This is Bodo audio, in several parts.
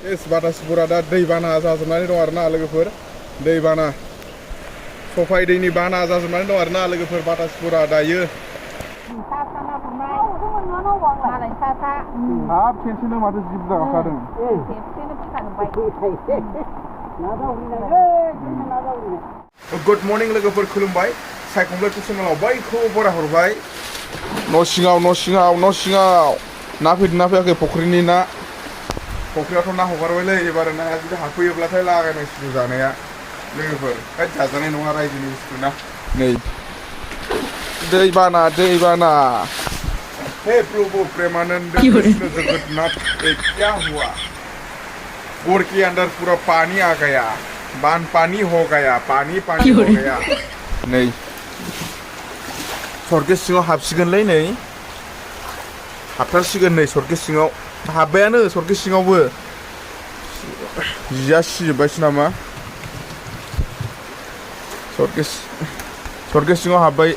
एस बातासिपुरा दा दैबाना जाजोबनानै दं आरोना लोगोफोर दैबाना सफाय दैनि बाना जाजोबनानै दं आरोना लोगोफोर बातासिपुरा दायो हाब खेनसेनो माथो जिब जाखादों गुड मर्निं लोगोफोर खुलुमबाय सायखं ब्लग चेनेलाव बयखौबो बराय हरबाय न' सिङाव ना फैदों ना फैयाखै फख्रिनि ना फख्रियावथ' ना हगारबायलै एबार नाया जुदि हाबफैयोब्लाथाय लागायनांसिगौ जानाया लोगोफोर होद जाजानाय नङा रायजोनि बुस्थु ना नै दैबाना हे प्रभु प्रेमानंद कृष्ण जगन्नाथ ये क्या हुआ बोर के अंदर पूरा पानी आ गया बान पानी हो गया पानी हो गया नै सरगे सिङाव हाबसिगोनलै नै हाबथारसिगोन नै सरगे सिङाव हाबबायानो सरगे सिङावबो जिया सिजोबबायसो नामा सरगे सिङाव हाबबाय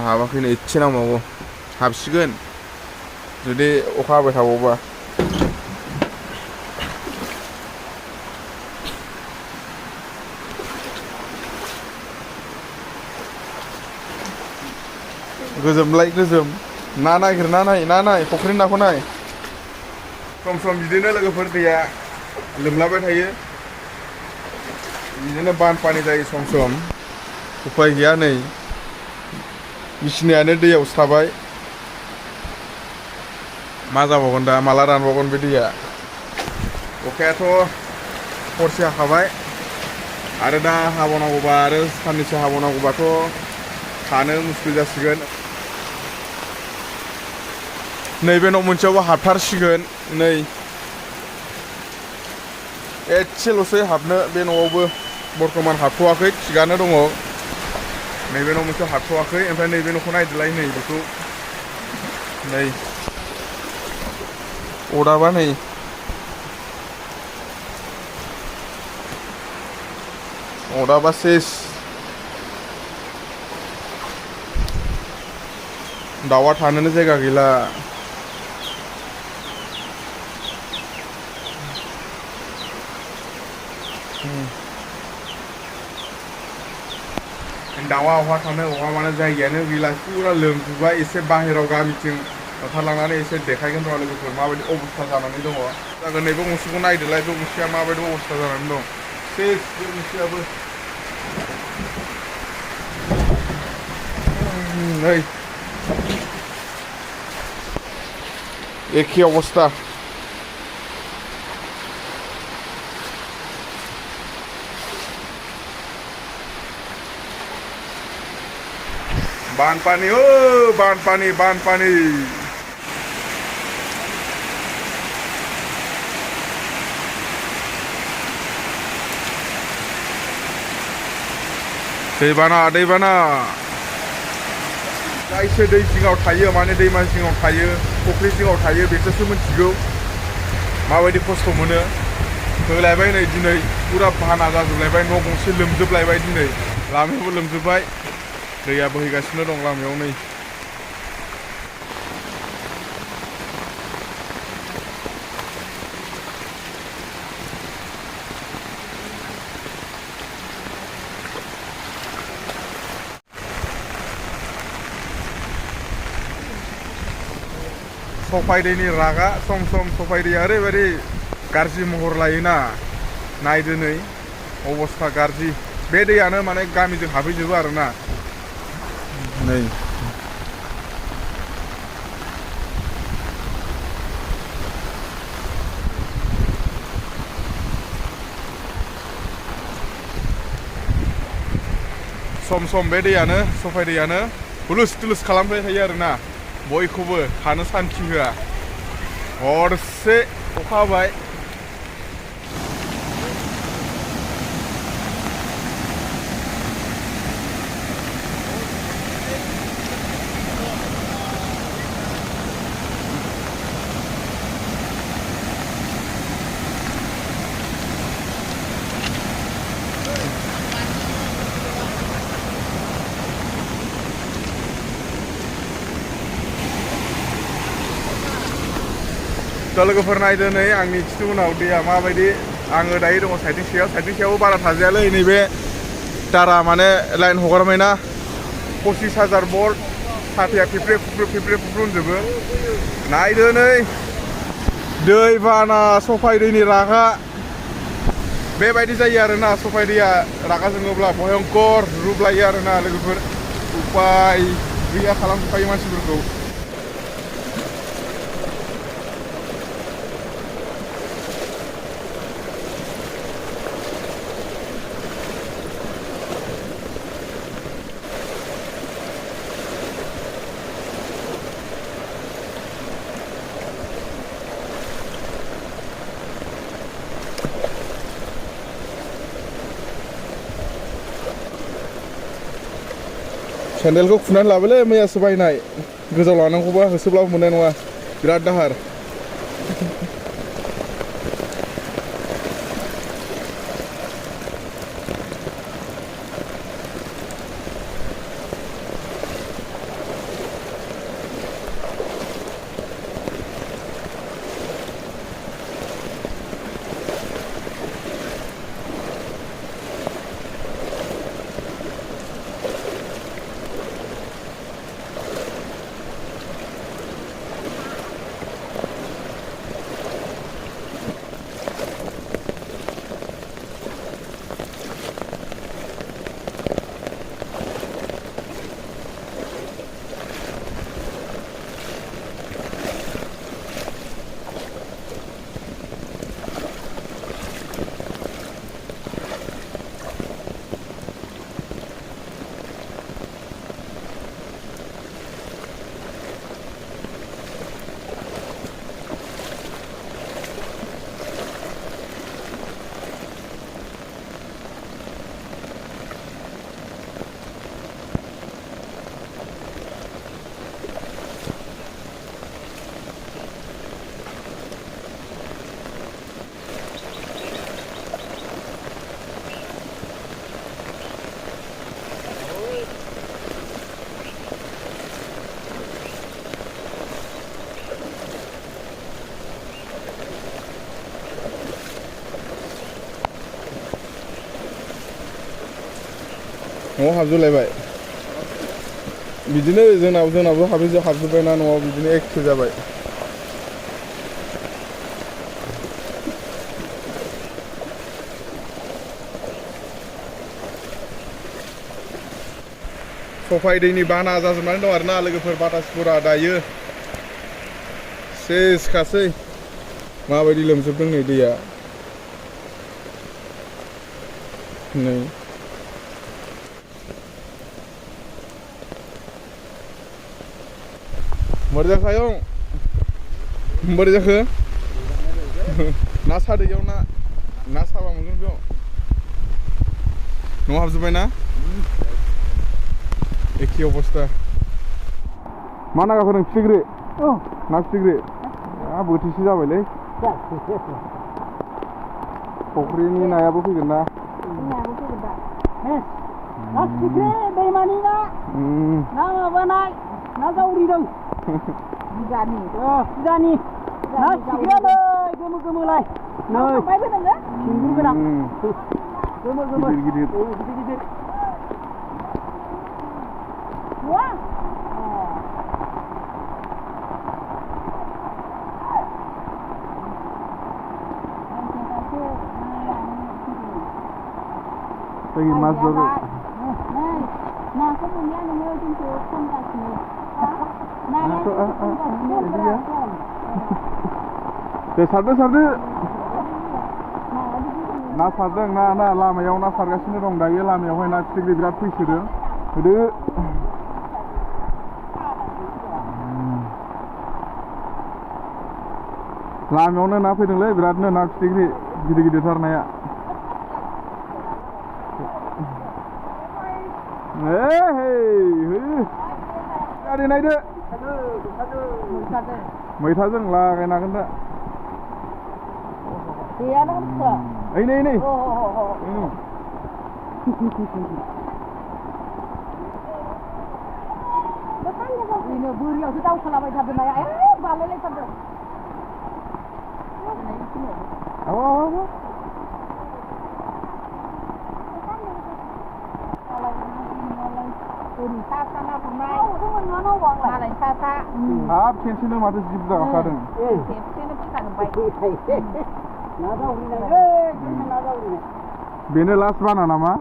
हाबाखैनो एसे नांबावगौ हाबसिगोन जुदि अखा हाबाय थाबावबा गोजोमलाय गोजोम ना नागिर ना नाय फख्रिनि नाखौ नाय सम बिदिनो लोगोफोर दैया लोमलाबाय थायो बिदिनो बानपानि जायो सम उफाय गैया नै बिसिनायानो दैयावसो थाबाय मा जाबावगोन दा माला रानबावगोन बे दैया अखायाथ' हरसे हाखाबाय आरो दा हाबावनांगौबा आरो साननैसो हाबावनांगौबाथ' थानो मुस्किल जासिगोन नैबे न' मोनसेयावबो हाबथारसिगोन नै एसेल'सै हाबनो बे न'आवबो बर्थमान हाबथ'वाखै थिगानो दङ नैबे न' मोनसेयाव हाबथ'वाखै ओमफ्राय नैबे न'खौ नायदोलाय नै बेखौ नै अदाबा नै अदाबा सेस दाउआ थानोनो जायगा गैला दाउआ अहा थानो अहा मानो जायगायानो गैला फुरा लोमजोबबाय एसे बाहेराव गामिथिं ओंखारलांनानै एसे देखायगोन र' लोगोफोर माबायदि अबस्था जानानै दङ जागोन नैबे गंसेखौ नायदोलाय बे गंसेया माबायदि अबस्था जानानै दं सेस बे गंसेयाबो नै एखे अबस्था बानपानी बानपानी दैबाना जायसो दै जिङाव थायो माने दैमा जिङाव थायो फख्रि जिङाव थायो बेसोरसो मिथिगौ माबायदि खस्थ' मोनो होलायबाय नै दिनै फुरा बाना जाजोबलायबाय न' गंसे लोमजोबलायबाय दिनै लामायावबो लोमजोबबाय दैया बोहैगासिनो दं लामायाव नै सफाय दैनि रागा सम सफाय दैया ओरैबायदि गाज्रि महर लायोना नायदो नै अबस्था गाज्रि बे दैयानो माने गामिजों हाबहैजोबो आरोना नै सम बे दैयानो सफाय दैयानो हुलुस थुलुस खालामबाय थायो आरोना बयखौबो थानो सान्थि होआ हरसे अखा हाबाय लोगोफोर नायदो नै आंनि खिथु उनाव दैया माबायदि आङो दायो दङ साइडनि सायाव बारा थाजायालै नैबे तारा माने लाइन हगारबायना 25,000 भल्ट साथाया फिफ्रे होनजोबो नायदो नै दै बाना सफाय दैनि रागा बेबायदि जायो आरोना सफाय दैया रागा जोङोब्ला भयंकर रुप लायो आरोना लोगोफोर उपाय गैया खालामजोबखायो मानसिफोरखौ सेन्देलखौ खुनानै लाबोलै मैयासो बायनाय गोजाव लानांगौबा होसोब्लाबो मोननाय नङा बिराद दाहार न'आव हाबजोबलायबाय बिदिनो जोंनाबो हाबजोब्बायना न'आव बिदिनो एखे जाबाय सफाय दैनि बाना जाजोबनानै दं आरोना लोगोफोर बातासपुरा दायो सेसखासै माबायदि लोमजोबदों नै दैया नै बोरै जाखो आयं बोरै जाखो ना सादो इयाव ना साबा मोनगोन बेयाव न'आव हाबजोब्बाय ना एखे अबस्था मा ना गाखोदों फिथिख्रि ना फिथिख्रि बोथिसे जाबायलै फुख्रिनि नायाबो फैगोन ना ना फिथिख्रि दैमानि ना माबानाय ना जावरिदों बिगानि ना फिथिख्रियालै गोमोलाय नै सिंगुर गोनां गोमो गिदिर lagi mas Bodo. Nah, kemudian nunggu untuk kontraksi. Nah, sardo. ना सारदों ना लामायाव ना सारगासिनो दं दायो लामायावहाय ना फिथिख्रि बिराद फैसोदों होदो लामायावनो ना फैदोंलै बिरादनो ना फिथिख्रि गिदिर नाया गारि नायदो मैथाजों लागायनो हागोन दा नै बोरियावसो दावखोलाबाय थादों नाया बालायलायथारदों हाब खेनसेनो माथो जिब जाखादों बेनो लास्ट बाना नामा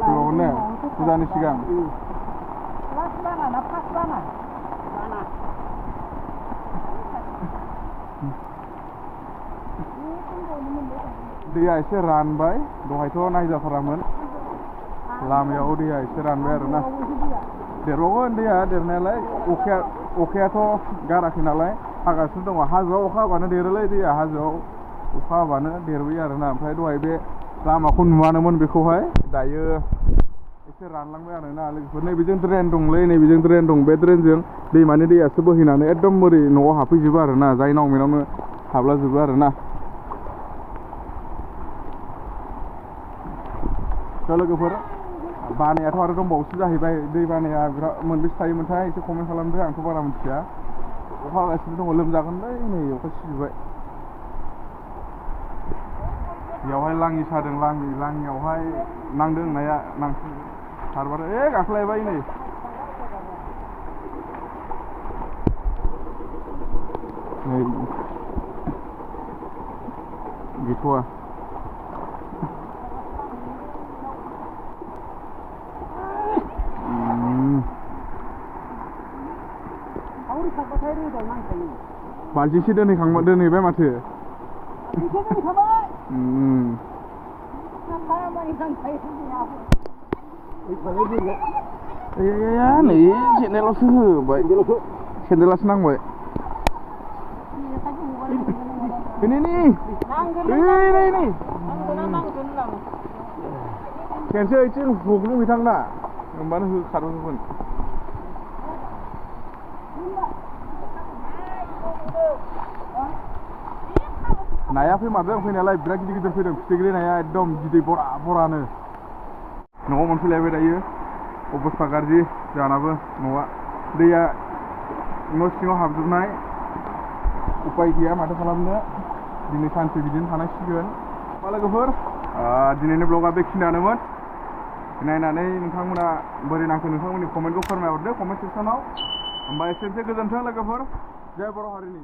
बेयावनो फुजानि सिगां लास्ट बाना ना फार्स्ट बाना दैया एसे रानबाय दहायथ' नायजाथारामोन लामायाव दैया एसे रानबाय आरोना देरबावगोन दैया देरनायालाय अखायाथ' गाराखै नालाय हागासिनो दङ हाजोआव अखा हाबानो देरोलै दैया हाजोआव अखा हाबानो देरबोयो आरोना ओमफ्राय दहाय बे लामाखौ नुवानोमोन बेखौहाय दायो एसे रानलांबाय आरोना लोगोफोर नैबेजों ड्रेन दंलै नैबेजों ड्रेन दं बे ड्रेनजों दैमानि दैयासो बोहैनानै एकदम ओरै न'आव हाबफैजोबो आरोना जाय नावमेनावनो हाबलाजोबो आरोना लोगोफोर बानायाथ' आरो दंबावोसो जाहैबाय दै बानाया बिराद मोनबेसे थायोमोनथाय एसे कमेन्ट खालामदो आंथ' बारा मिथिया अखा हागासिनो दङ लोमजागोनलै नै अखा सिजोबबाय बेयावहाय लाङि सादों लाङियावहाय नांदों नाया सारबाथाय गाखोलायबाय नै गैथ'वा बाल्थिंसे दोनहैबाय माथो नै सेन्देलावसो होबाय सेन्देलासो नांबाय खेनसे ओइथिं हुग्लुंहैथांना होमबानो खारबोगोन नाया फैमारदों फैनायालाय बिराद गिदिर गिदिर फैदों फिथिख्रि नाया एकदम गिदिर बरानो न'आव मोनफैलायबाय दायो अबस्था गाज्रि जानाबो न'आ दैया न' सिङाव हाबजोबनाय उपाय गैया माथो खालामनो दिनै सानसे बिदिनो थानांसिगोन मा लोगोफोर दिनैनि ब्लगा बेखिनियानोमोन नायनानै नोंथांमोना बोरै नांखो नोंथांमोननि कमेन्टखौ फोरमायहरदो कमेन्ट सेक्सनाव होमबा एसेनोसै गोजोन्थों लोगोफोर जय बर' हारिनि